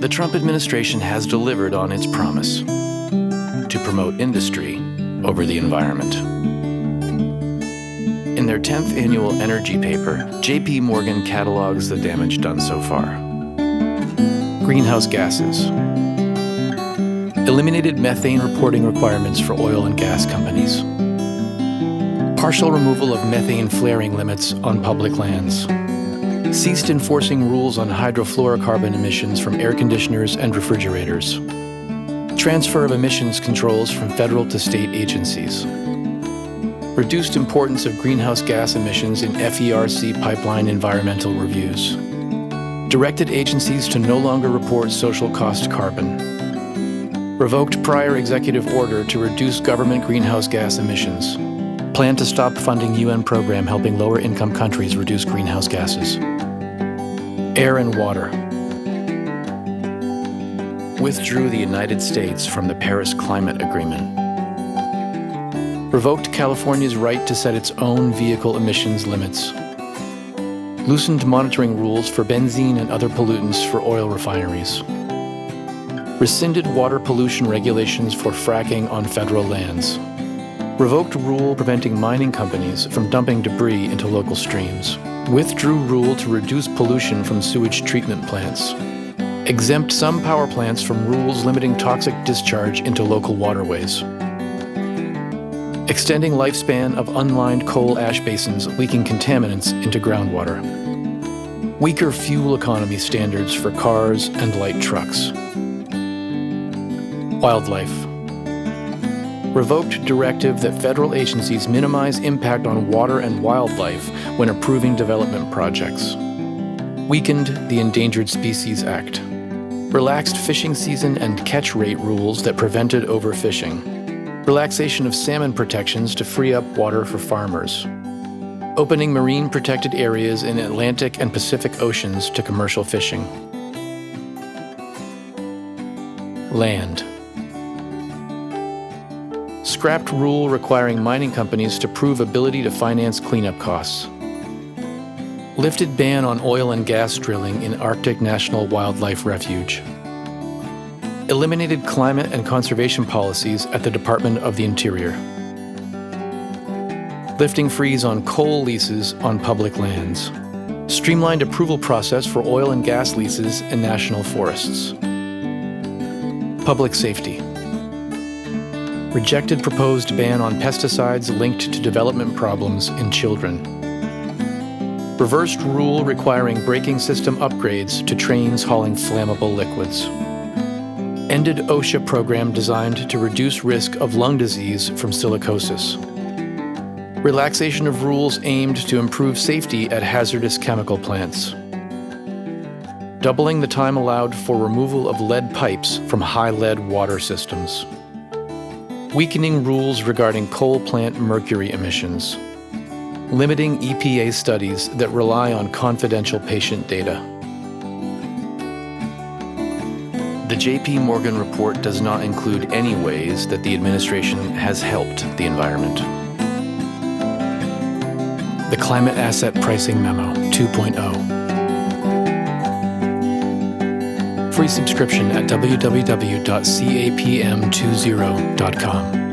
The Trump administration has delivered on its promise to promote industry over the environment. In their 10th annual energy paper, JP Morgan catalogs the damage done so far. Greenhouse gases. Eliminated methane reporting requirements for oil and gas companies. Partial removal of methane flaring limits on public lands. Ceased enforcing rules on hydrofluorocarbon emissions from air conditioners and refrigerators. Transfer of emissions controls from federal to state agencies. Reduced importance of greenhouse gas emissions in FERC pipeline environmental reviews. Directed agencies to no longer report social cost carbon. Revoked prior executive order to reduce government greenhouse gas emissions. Plan to stop funding UN program helping lower-income countries reduce greenhouse gases. Air and water. Withdrew the United States from the Paris Climate Agreement. Revoked California's right to set its own vehicle emissions limits. Loosened monitoring rules for benzene and other pollutants for oil refineries. Rescinded water pollution regulations for fracking on federal lands. Revoked rule preventing mining companies from dumping debris into local streams. Withdrew rule to reduce pollution from sewage treatment plants. Exempt some power plants from rules limiting toxic discharge into local waterways. Extending lifespan of unlined coal ash basins leaking contaminants into groundwater. Weaker fuel economy standards for cars and light trucks. Wildlife. Revoked directive that federal agencies minimize impact on water and wildlife when approving development projects. Weakened the Endangered Species Act. Relaxed fishing season and catch rate rules that prevented overfishing. Relaxation of salmon protections to free up water for farmers. Opening marine protected areas in Atlantic and Pacific Oceans to commercial fishing. Land. Scrapped rule requiring mining companies to prove ability to finance cleanup costs. Lifted ban on oil and gas drilling in Arctic National Wildlife Refuge. Eliminated climate and conservation policies at the Department of the Interior. Lifting freeze on coal leases on public lands. Streamlined approval process for oil and gas leases in national forests. Public safety. Rejected proposed ban on pesticides linked to development problems in children. Reversed rule requiring braking system upgrades to trains hauling flammable liquids. Ended OSHA program designed to reduce risk of lung disease from silicosis. Relaxation of rules aimed to improve safety at hazardous chemical plants. Doubling the time allowed for removal of lead pipes from high lead water systems. Weakening rules regarding coal plant mercury emissions. Limiting EPA studies that rely on confidential patient data. The JP Morgan report does not include any ways that the administration has helped the environment. The Climate Asset Pricing Memo 2.0. Free subscription at www.capm20.com.